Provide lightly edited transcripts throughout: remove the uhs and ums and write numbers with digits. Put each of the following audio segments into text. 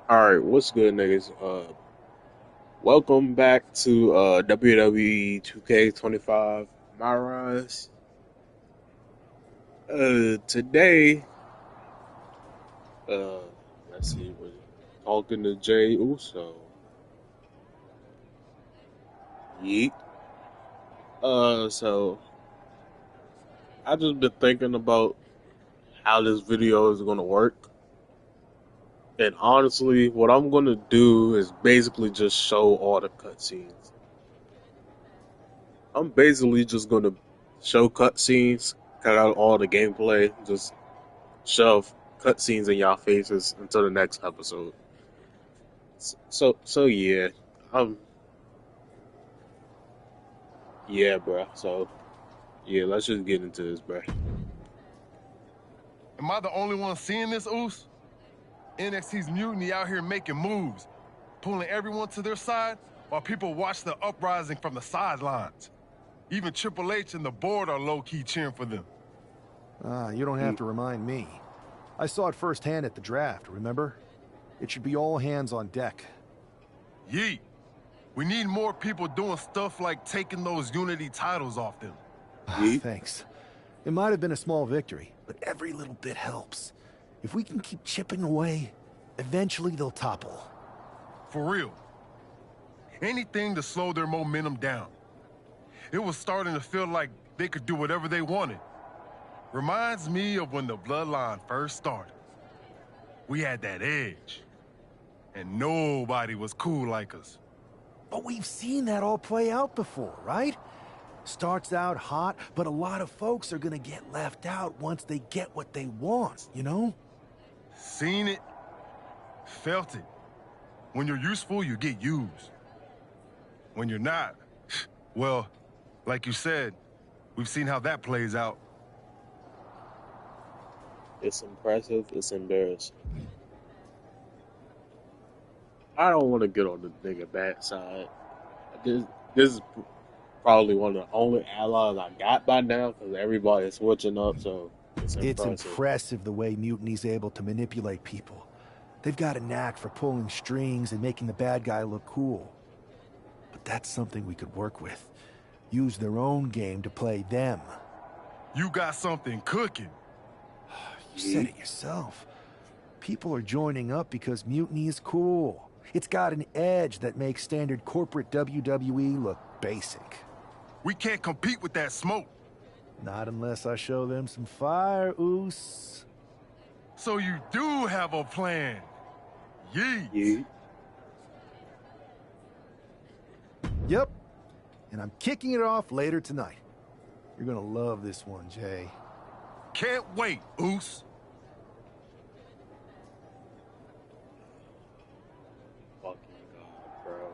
All right, what's good, niggas? Welcome back to WWE2K25 MyRise. Today, uh, let's see, we're talking to Jay Uso. Yeet. So I just been thinking about how this video is gonna work, and honestly, what I'm gonna do is basically just show all the cutscenes. I'm basically just gonna show cutscenes, cut out all the gameplay, just shove cutscenes in y'all faces until the next episode. So yeah, um, yeah, bro. So yeah, let's just get into this, bro. Am I the only one seeing this, Oos? NXT's mutiny out here making moves, pulling everyone to their side while people watch the uprising from the sidelines. Even Triple H and the board are low-key cheering for them. You don't have to remind me. I saw it firsthand at the draft, remember? It should be all hands on deck. Yeet. We need more people doing stuff like taking those Unity titles off them. Yeet. Thanks. It might have been a small victory, but every little bit helps. If we can keep chipping away, eventually they'll topple. For real. Anything to slow their momentum down. It was starting to feel like they could do whatever they wanted. Reminds me of when the Bloodline first started. We had that edge. And nobody was cool like us. But we've seen that all play out before, right? Starts out hot, but a lot of folks are gonna get left out once they get what they want, you know? Seen it, felt it. When you're useful, you get used. When you're not, well, like you said, we've seen how that plays out. It's impressive. It's embarrassing. I don't want to get on the nigga bad side. This is probably one of the only allies I got by now because everybody's switching up. So it's It's impressive. impressive the way Mutiny's able to manipulate people. They've got a knack for pulling strings and making the bad guy look cool. But that's something we could work with. Use their own game to play them. You got something cooking. You said it yourself. People are joining up because Mutiny is cool. It's got an edge that makes standard corporate WWE look basic. We can't compete with that smoke. Not unless I show them some fire, Oos. So you do have a plan. Yeet. Yeet. Yep. And I'm kicking it off later tonight. You're gonna love this one, Jay. Can't wait, Oos. Fucking God, bro.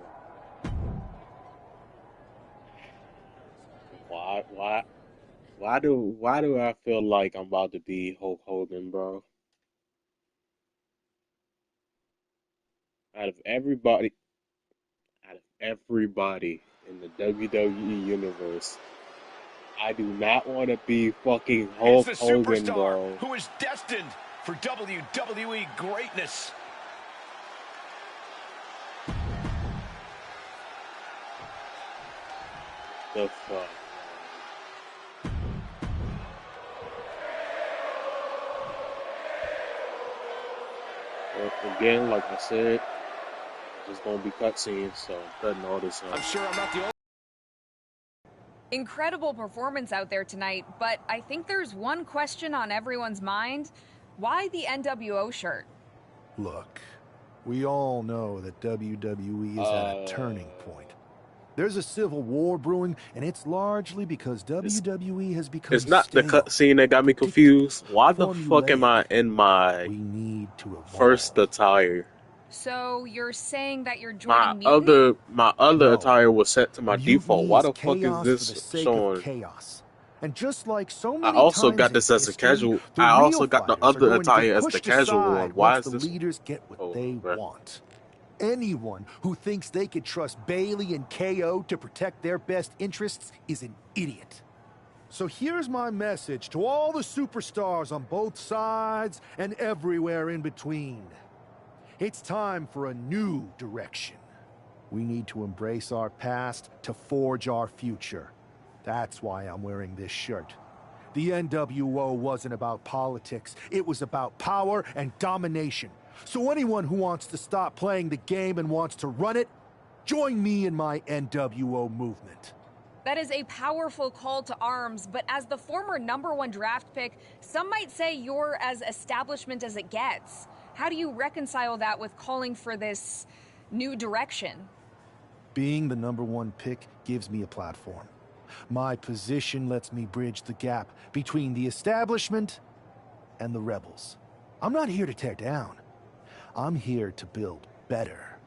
Why do I feel like I'm about to be Hulk Hogan, bro? Out of everybody, out of everybody in the WWE universe, I do not want to be fucking It's Hulk the Hogan, superstar bro. who is destined for WWE greatness. The fuck. Well, again, like I said, just gonna be cutscenes, so I'm cutting all this I'm out. sure I'm not the only. Incredible performance out there tonight, but I think there's one question on everyone's mind. Why the NWO shirt? Look, we all know that WWE is at a turning point. There's a civil war brewing, and it's largely because WWE has become It's not the stale, cutscene that got me confused. Why the fuck am I formulaic. in my We need to evolve. first attire? So you're saying that you're My joining Mutiny? other No. attire was set to my default. Mutiny Why is the fuck is chaos for the this sake of showing? chaos. And just like so I many also times got in this as a history, casual. the I real also got the fighters are other going to attire get as the pushed casual one. aside Why once is the this? leaders get what Oh, they bruh. want. Anyone who thinks they could trust Bailey and KO to protect their best interests is an idiot. So here's my message to all the superstars on both sides and everywhere in between. It's time for a new direction. We need to embrace our past to forge our future. That's why I'm wearing this shirt. The NWO wasn't about politics. It was about power and domination. So anyone who wants to stop playing the game and wants to run it, join me in my NWO movement. That is a powerful call to arms, but as the former #1 draft pick, some might say you're as establishment as it gets. How do you reconcile that with calling for this new direction? Being the #1 pick gives me a platform. My position lets me bridge the gap between the establishment and the rebels. I'm not here to tear down. I'm here to build better.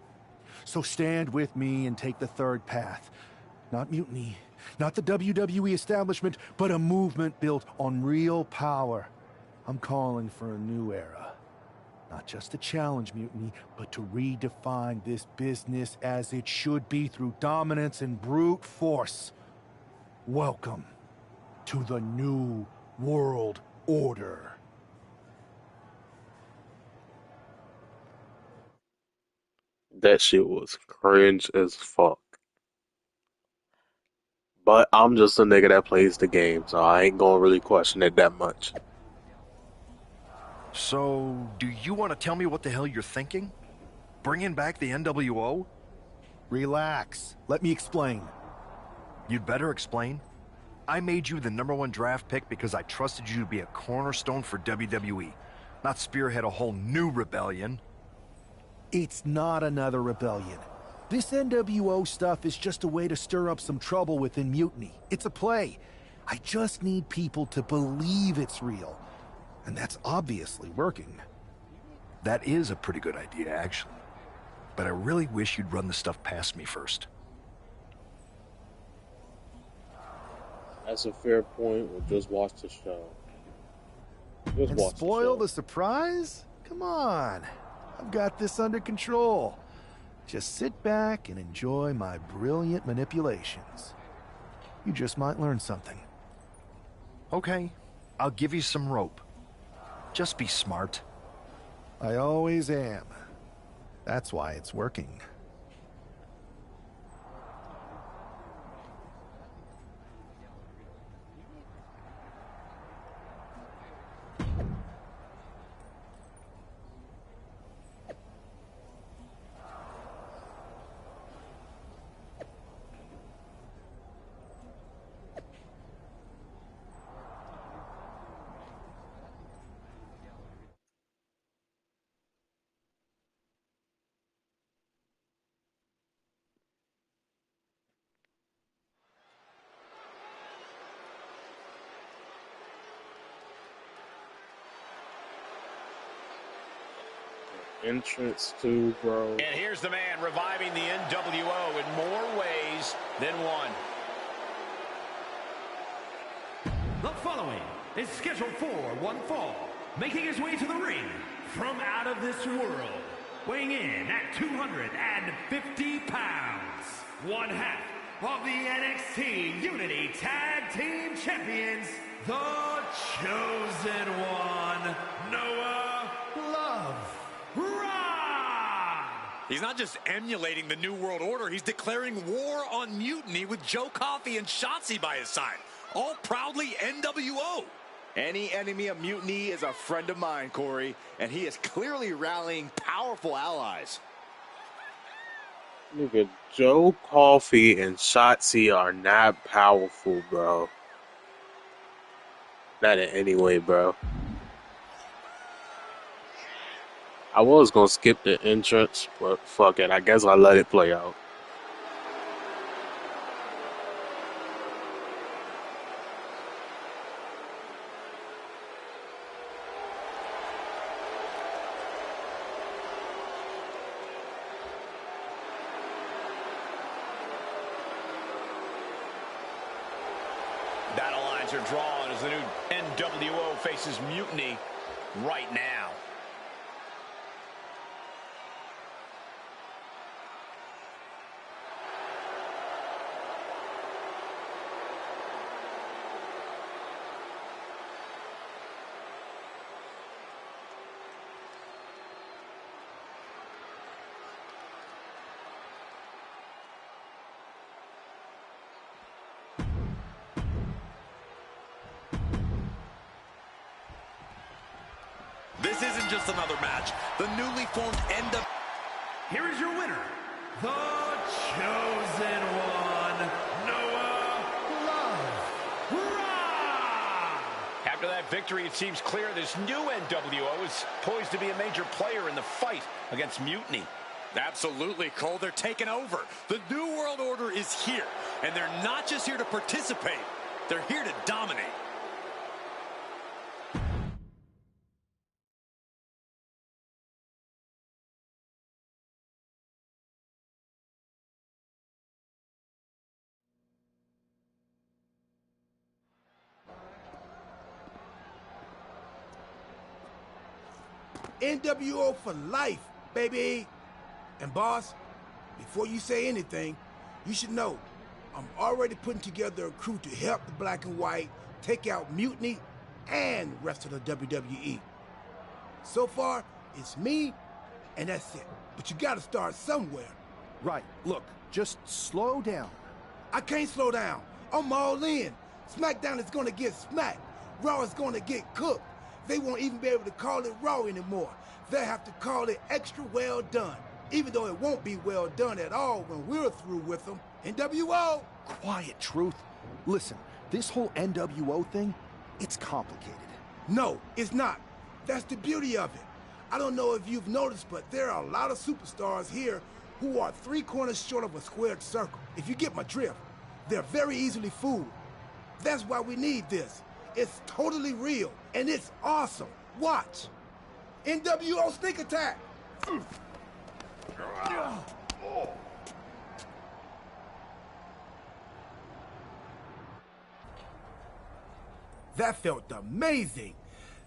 So stand with me and take the third path. Not mutiny, not the WWE establishment, but a movement built on real power. I'm calling for a new era. Not just to challenge mutiny, but to redefine this business as it should be through dominance and brute force. Welcome to the New World Order. That shit was cringe as fuck. But I'm just a nigga that plays the game, so I ain't gonna really question it that much. So, do you want to tell me what the hell you're thinking? Bringing back the NWO? Relax. Let me explain. You'd better explain. I made you the #1 draft pick because I trusted you to be a cornerstone for WWE, not spearhead a whole new rebellion. It's not another rebellion. This NWO stuff is just a way to stir up some trouble within Mutiny. It's a play. I just need people to believe it's real. And that's obviously working. That is a pretty good idea, actually. But I really wish you'd run the stuff past me first. That's a fair point. We'll just watch the show. Just And watch spoil the the surprise? Come on. I've got this under control. Just sit back and enjoy my brilliant manipulations. You just might learn something. Okay, I'll give you some rope. Just be smart. I always am. That's why it's working. entrance too, bro. And here's the man reviving the NWO in more ways than one. The following is scheduled for one fall, making his way to the ring from out of this world, weighing in at 250 pounds, one half of the NXT Unity Tag Team Champions, the Chosen One, Noah Love Rod. He's not just emulating the New World Order, he's declaring war on Mutiny with Joe Coffey and Shotzi by his side. All proudly NWO. Any enemy of Mutiny is a friend of mine, Corey, and he is clearly rallying powerful allies. Nigga, Joe Coffey and Shotzi are not powerful, bro. Not in any way, bro. I was gonna skip the entrance, but fuck it. I guess I'll let it play out. Battle lines are drawn as the new NWO faces Mutiny right now. This isn't just another match. The newly formed NWO. Here is your winner, the Chosen One, Noah Love. After that victory, it seems clear this new NWO is poised to be a major player in the fight against Mutiny. Absolutely, Cole. They're taking over. The New World Order is here, and they're not just here to participate. They're here to dominate. NWO for life, baby. And boss, before you say anything, you should know I'm already putting together a crew to help the Black and White take out Mutiny and the rest of the WWE. So far, it's me, and that's it. But you gotta start somewhere. Right, look, just slow down. I can't slow down. I'm all in. SmackDown is gonna get smacked. Raw is gonna get cooked. They won't even be able to call it Raw anymore. They'll have to call it extra well done. Even though it won't be well done at all when we're through with them. NWO! Quiet, Truth. Listen, this whole NWO thing, it's complicated. No, it's not. That's the beauty of it. I don't know if you've noticed, but there are a lot of superstars here who are 3 corners short of a squared circle. If you get my drift, they're very easily fooled. That's why we need this. It's totally real, and it's awesome. Watch. NWO Sneak Attack! That felt amazing.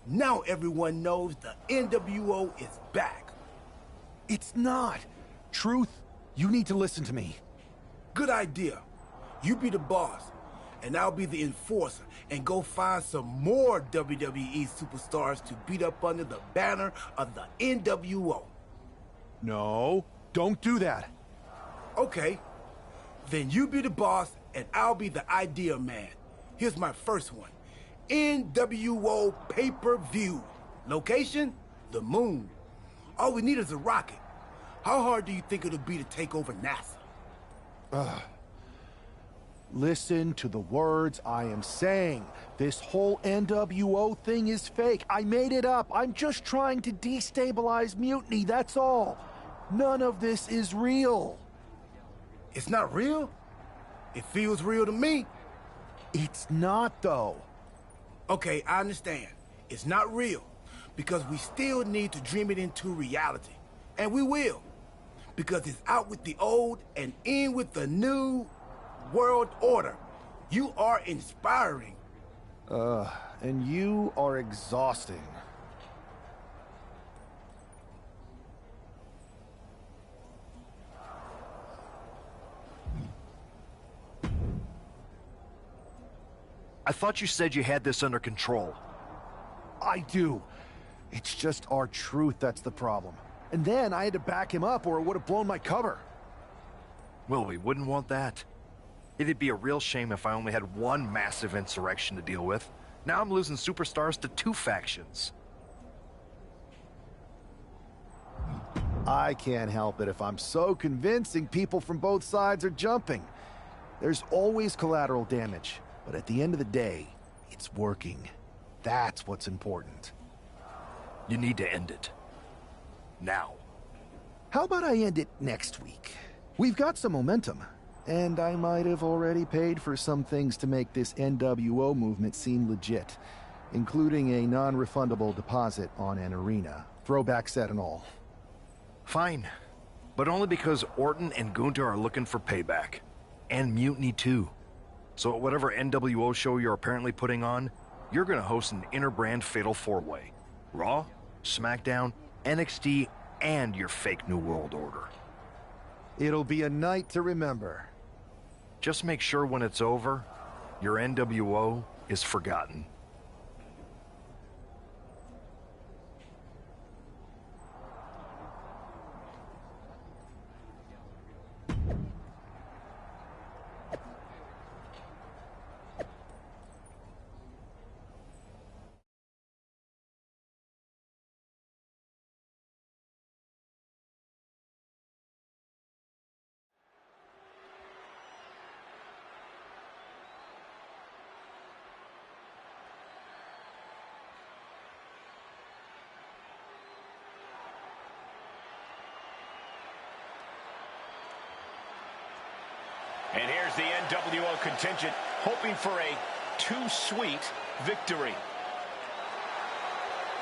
Now everyone knows the NWO is back. It's not. Truth, you need to listen to me. Good idea. You be the boss, and I'll be the enforcer, and go find some more WWE superstars to beat up under the banner of the NWO. No, don't do that. Okay, then you be the boss, and I'll be the idea man. Here's my first one. NWO pay-per-view. Location? The moon. All we need is a rocket. How hard do you think it'll be to take over NASA? Listen to the words I am saying. This whole NWO thing is fake. I made it up. I'm just trying to destabilize Mutiny, that's all. None of this is real. It's not real? It feels real to me. It's not, though. Okay, I understand. It's not real, because we still need to dream it into reality. And we will. Because it's out with the old and in with the new world order. You are inspiring. And you are exhausting. I thought you said you had this under control. I do. It's just our Truth that's the problem. And then I had to back him up or it would have blown my cover. Well, we wouldn't want that. It'd be a real shame if I only had one massive insurrection to deal with. Now I'm losing superstars to 2 factions. I can't help it if I'm so convincing people from both sides are jumping. There's always collateral damage, but at the end of the day, it's working. That's what's important. You need to end it. Now. How about I end it next week? We've got some momentum, and I might have already paid for some things to make this NWO movement seem legit, including a non-refundable deposit on an arena, throwback set and all. Fine. But only because Orton and Gunther are looking for payback. And Mutiny too. So at whatever NWO show you're apparently putting on, you're gonna host an inter-brand fatal 4-way. Raw, SmackDown, NXT, and your fake New World Order. It'll be a night to remember. Just make sure when it's over, your NWO is forgotten. And here's the NWO contingent hoping for a too sweet victory.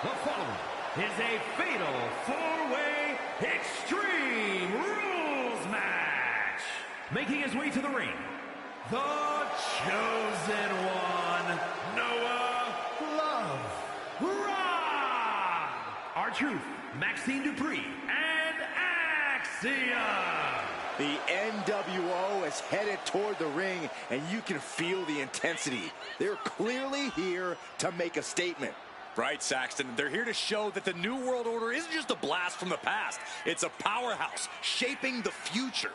The following is a fatal four-way Extreme Rules match. Making his way to the ring, the Chosen One, Noah Love. R-Truth, Maxine Dupree, and Axiom. The NWO is headed toward the ring, and you can feel the intensity. They're clearly here to make a statement. Right, Saxton. They're here to show that the New World Order isn't just a blast from the past. It's a powerhouse shaping the future.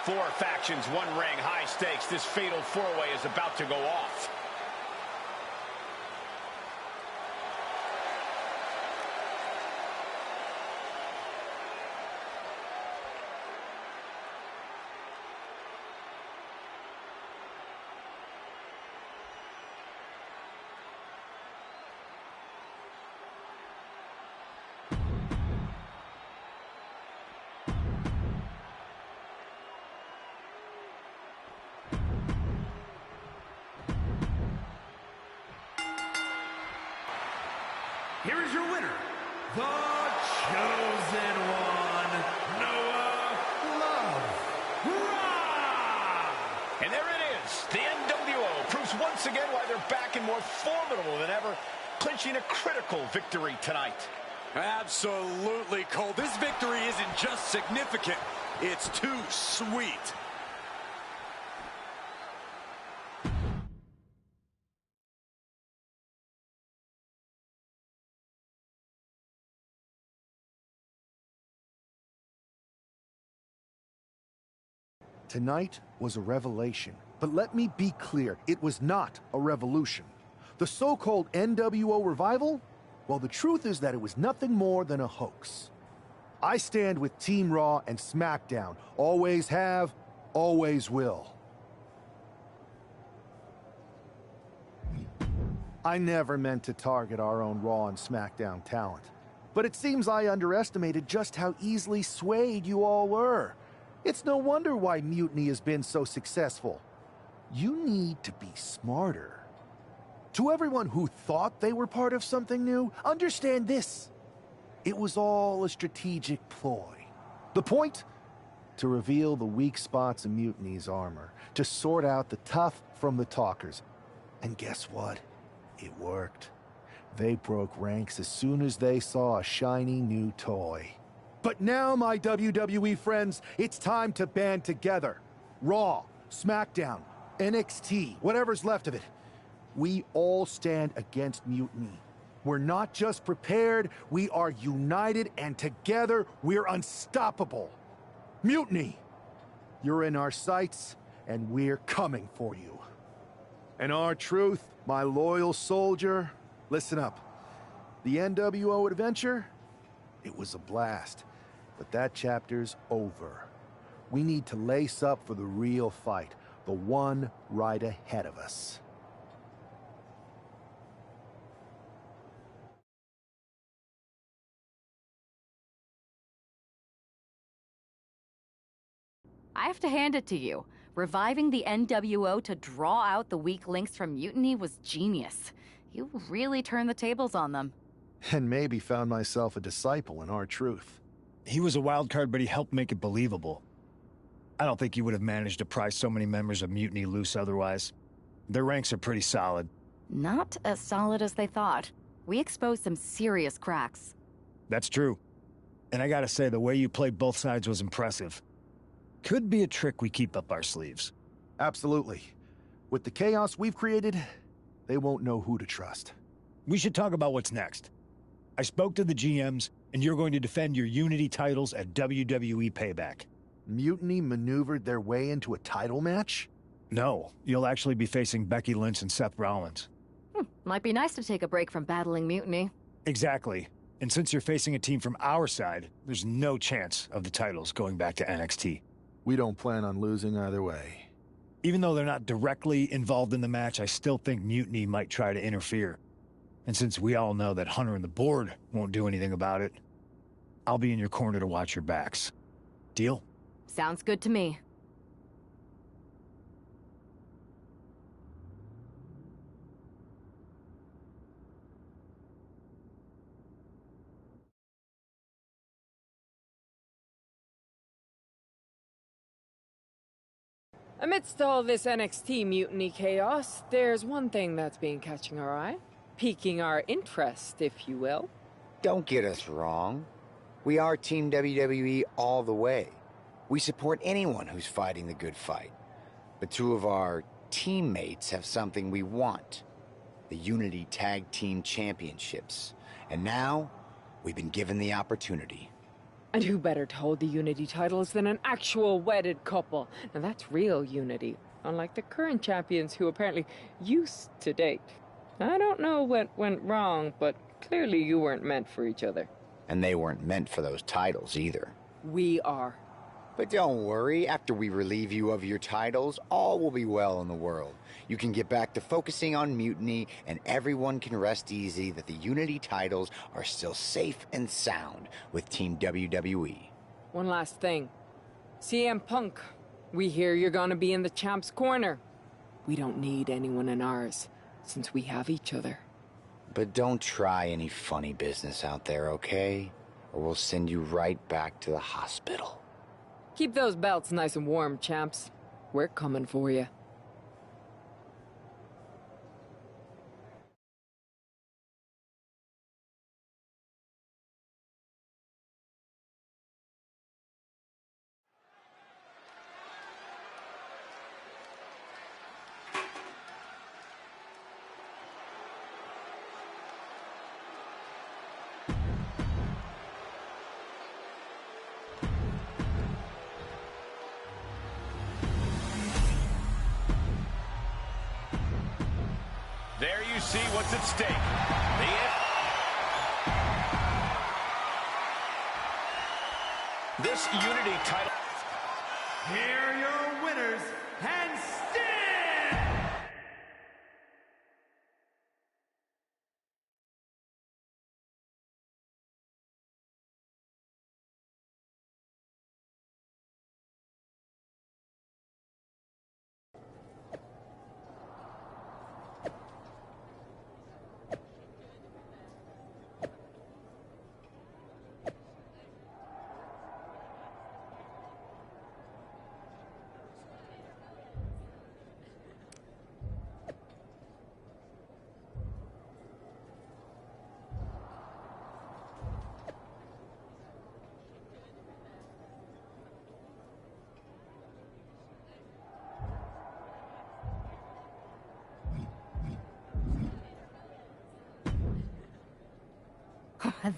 Four factions, one ring, high stakes. This fatal four-way is about to go off. Here is your winner, the Chosen One, Noah Love. And there it is. The NWO proves once again why they're back and more formidable than ever, clinching a critical victory tonight. Absolutely, Cole. This victory isn't just significant, it's too sweet. Tonight was a revelation, but let me be clear, it was not a revolution. The so-called NWO revival? Well, the truth is that it was nothing more than a hoax. I stand with Team Raw and SmackDown. Always have, always will. I never meant to target our own Raw and SmackDown talent, but it seems I underestimated just how easily swayed you all were. It's no wonder why Mutiny has been so successful. You need to be smarter. To everyone who thought they were part of something new, understand this. It was all a strategic ploy. The point? To reveal the weak spots in Mutiny's armor, to sort out the tough from the talkers. And guess what? It worked. They broke ranks as soon as they saw a shiny new toy. But now, my WWE friends, it's time to band together. Raw, SmackDown, NXT, whatever's left of it. We all stand against Mutiny. We're not just prepared, we are united, and together we're unstoppable. Mutiny, you're in our sights, and we're coming for you. And R-Truth, my loyal soldier, listen up. The NWO adventure, it was a blast. But that chapter's over. We need to lace up for the real fight, the one right ahead of us. I have to hand it to you. Reviving the NWO to draw out the weak links from Mutiny was genius. You really turned the tables on them. And maybe found myself a disciple in R-Truth. He was a wild card, but he helped make it believable. I don't think he would have managed to pry so many members of Mutiny loose otherwise. Their ranks are pretty solid. Not as solid as they thought. We exposed some serious cracks. That's true. And I gotta say, the way you played both sides was impressive. Could be a trick we keep up our sleeves. Absolutely. With the chaos we've created, They won't know who to trust. We should talk about what's next. I spoke to the GMs, and you're going to defend your Unity titles at WWE Payback. Mutiny maneuvered their way into a title match? No, you'll actually be facing Becky Lynch and Seth Rollins. Might be nice to take a break from battling Mutiny. Exactly. And since you're facing a team from our side, there's no chance of the titles going back to NXT. We don't plan on losing either way. Even though they're not directly involved in the match, I still think Mutiny might try to interfere. And since we all know that Hunter and the board won't do anything about it, I'll be in your corner to watch your backs. Deal? Sounds good to me. Amidst all this NXT mutiny chaos, there's one thing that's been catching our eye. Piquing our interest, if you will. Don't get us wrong. We are Team WWE all the way. We support anyone who's fighting the good fight. But two of our teammates have something we want. The Unity Tag Team Championships. And now, we've been given the opportunity. And who better to hold the Unity titles than an actual wedded couple? Now that's real unity, unlike the current champions who apparently used to date. I don't know what went wrong, but clearly you weren't meant for each other. And they weren't meant for those titles either. We are. But don't worry, after we relieve you of your titles, all will be well in the world. You can get back to focusing on Mutiny, and everyone can rest easy that the Unity titles are still safe and sound with Team WWE. One last thing. CM Punk, we hear you're gonna be in the champ's corner. We don't need anyone in ours, since we have each other. But don't try any funny business out there, okay? Or we'll send you right back to the hospital. Keep those belts nice and warm, champs. We're coming for you. There you see what's at stake. This Unity title. Here are your winners, and stand!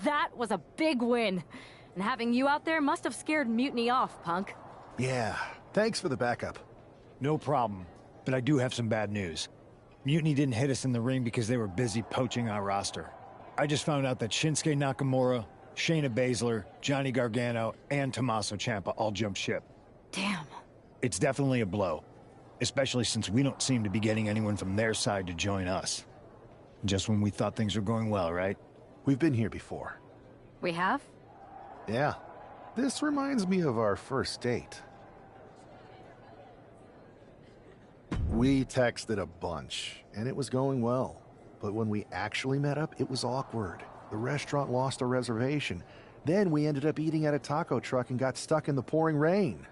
That was a big win. And having you out there must have scared Mutiny off, Punk. Yeah, thanks for the backup. No problem. But I do have some bad news. Mutiny didn't hit us in the ring because they were busy poaching our roster. I just found out that Shinsuke Nakamura, Shayna Baszler, Johnny Gargano, and Tommaso Ciampa all jumped ship. Damn. It's definitely a blow. Especially since we don't seem to be getting anyone from their side to join us. Just when we thought things were going well, right? We've been here before. We have? Yeah. This reminds me of our first date. We texted a bunch, and it was going well. But when we actually met up, it was awkward. The restaurant lost a reservation. Then we ended up eating at a taco truck and got stuck in the pouring rain.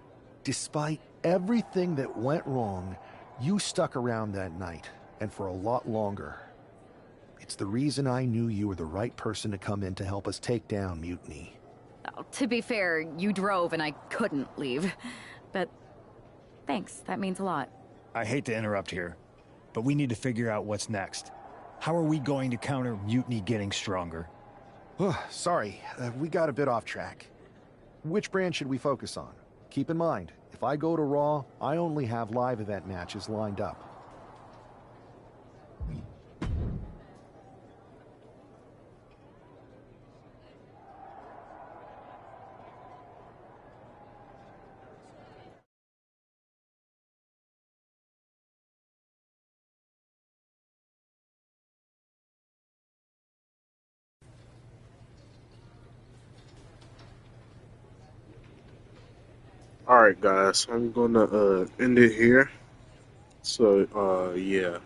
Despite everything that went wrong, you stuck around that night, and for a lot longer. It's the reason I knew you were the right person to come in to help us take down Mutiny. Oh, to be fair, you drove and I couldn't leave. But thanks, that means a lot. I hate to interrupt here, but we need to figure out what's next. How are we going to counter Mutiny getting stronger? Sorry, we got a bit off track. Which brand should we focus on? Keep in mind, if I go to Raw, I only have live event matches lined up. Alright guys, I'm gonna end it here. So yeah.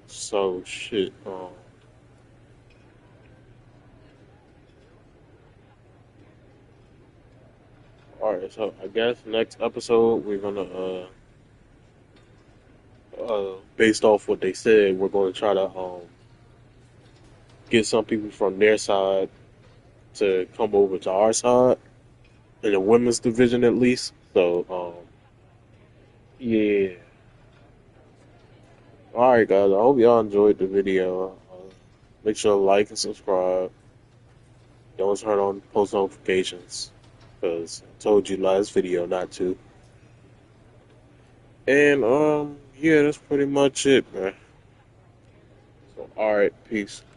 So shit, alright, so I guess next episode we're gonna based off what they said, we're gonna try to get some people from their side to come over to our side in the women's division at least. So yeah. Alright guys, I hope y'all enjoyed the video. Make sure to like and subscribe. Don't turn on post notifications, because I told you last video not to. And yeah, that's pretty much it, man. So alright, peace.